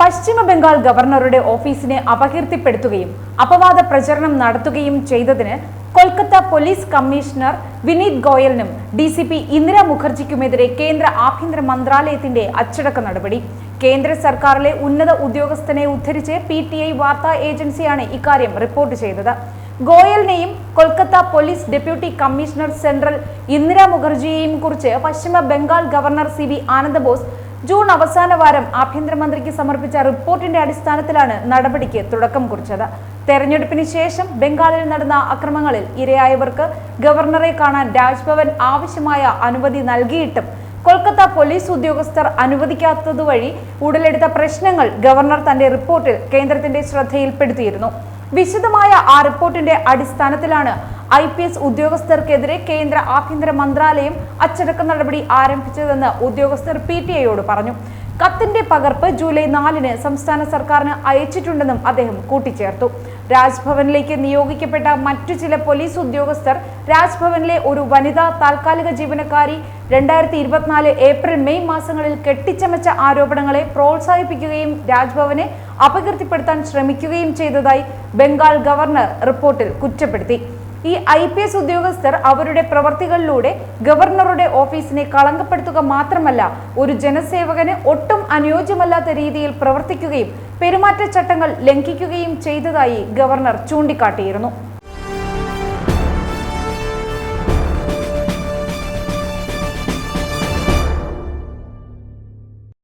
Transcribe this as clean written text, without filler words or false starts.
പശ്ചിമ ബംഗാൾ ഗവർണറുടെ ഓഫീസിനെ അപകീർത്തിപ്പെടുത്തുകയും അപവാദ പ്രചരണം നടത്തുകയും ചെയ്തതിന് കൊൽക്കത്ത പോലീസ് കമ്മീഷണർ വിനീത് ഗോയലിനും ഡിസിപി ഇന്ദിര മുഖർജിക്കുമെതിരെ കേന്ദ്ര ആഭ്യന്തര മന്ത്രാലയത്തിന്റെ അച്ചടക്ക നടപടി. കേന്ദ്ര സർക്കാരിലെ ഉന്നത ഉദ്യോഗസ്ഥനെ ഉദ്ധരിച്ച് PTI വാർത്താ ഏജൻസിയാണ് ഇക്കാര്യം റിപ്പോർട്ട് ചെയ്തത്. ഗോയലിനെയും Kolkata police deputy commissioner central Indira മുഖർജിയെയും കുറിച്ച് Paschima Bengal governor CB Ananda Bose June അവസാന വാരം ആഭ്യന്തരമന്ത്രിക്ക് സമർപ്പിച്ച റിപ്പോർട്ടിന്റെ അടിസ്ഥാനത്തിലാണ് നടപടിക്ക് തുടക്കം കുറിച്ചത്. തെരഞ്ഞെടുപ്പിന് ശേഷം ബംഗാളിൽ നടന്ന അക്രമങ്ങളിൽ ഇരയായവർക്ക് ഗവർണറെ കാണാൻ രാജ്ഭവൻ ആവശ്യമായ അനുമതി നൽകിയിട്ടും കൊൽക്കത്ത പോലീസ് ഉദ്യോഗസ്ഥർ അനുവദിക്കാത്തതുവഴി ഉടലെടുത്ത പ്രശ്നങ്ങൾ ഗവർണർ തന്റെ റിപ്പോർട്ടിൽ കേന്ദ്രത്തിന്റെ ശ്രദ്ധയിൽപ്പെടുത്തിയിരുന്നു. വിശദമായ ആ റിപ്പോർട്ടിന്റെ അടിസ്ഥാനത്തിലാണ് IPS ഉദ്യോഗസ്ഥർക്കെതിരെ കേന്ദ്ര ആഭ്യന്തര മന്ത്രാലയം അച്ചടക്ക നടപടി ആരംഭിച്ചതെന്ന് ഉദ്യോഗസ്ഥർ PTIയോട് പറഞ്ഞു. കത്തിന്റെ പകർപ്പ് ജൂലൈ 4-ന് സംസ്ഥാന സർക്കാരിന് അയച്ചിട്ടുണ്ടെന്നും അദ്ദേഹം കൂട്ടിച്ചേർത്തു. രാജ്ഭവനിലേക്ക് നിയോഗിക്കപ്പെട്ട മറ്റു ചില പോലീസ് ഉദ്യോഗസ്ഥർ രാജ്ഭവനിലെ ഒരു വനിതാ താൽക്കാലിക ജീവനക്കാരി 2024 ഏപ്രിൽ മെയ് മാസങ്ങളിൽ കെട്ടിച്ചമച്ച ആരോപണങ്ങളെ പ്രോത്സാഹിപ്പിക്കുകയും രാജ്ഭവനെ അപകീർത്തിപ്പെടുത്താൻ ശ്രമിക്കുകയും ചെയ്തതായി ബംഗാൾ ഗവർണർ റിപ്പോർട്ടിൽ കുറ്റപ്പെടുത്തി. ഈ IPS ഉദ്യോഗസ്ഥർ അവരുടെ പ്രവർത്തികളിലൂടെ ഗവർണറുടെ ഓഫീസിനെ കളങ്കപ്പെടുത്തുക മാത്രമല്ല, ഒരു ജനസേവകന് ഒട്ടും അനുയോജ്യമല്ലാത്ത രീതിയിൽ പ്രവർത്തിക്കുകയും പെരുമാറ്റച്ചട്ടങ്ങൾ ലംഘിക്കുകയും ചെയ്തതായി ഗവർണർ ചൂണ്ടിക്കാട്ടിയിരുന്നു.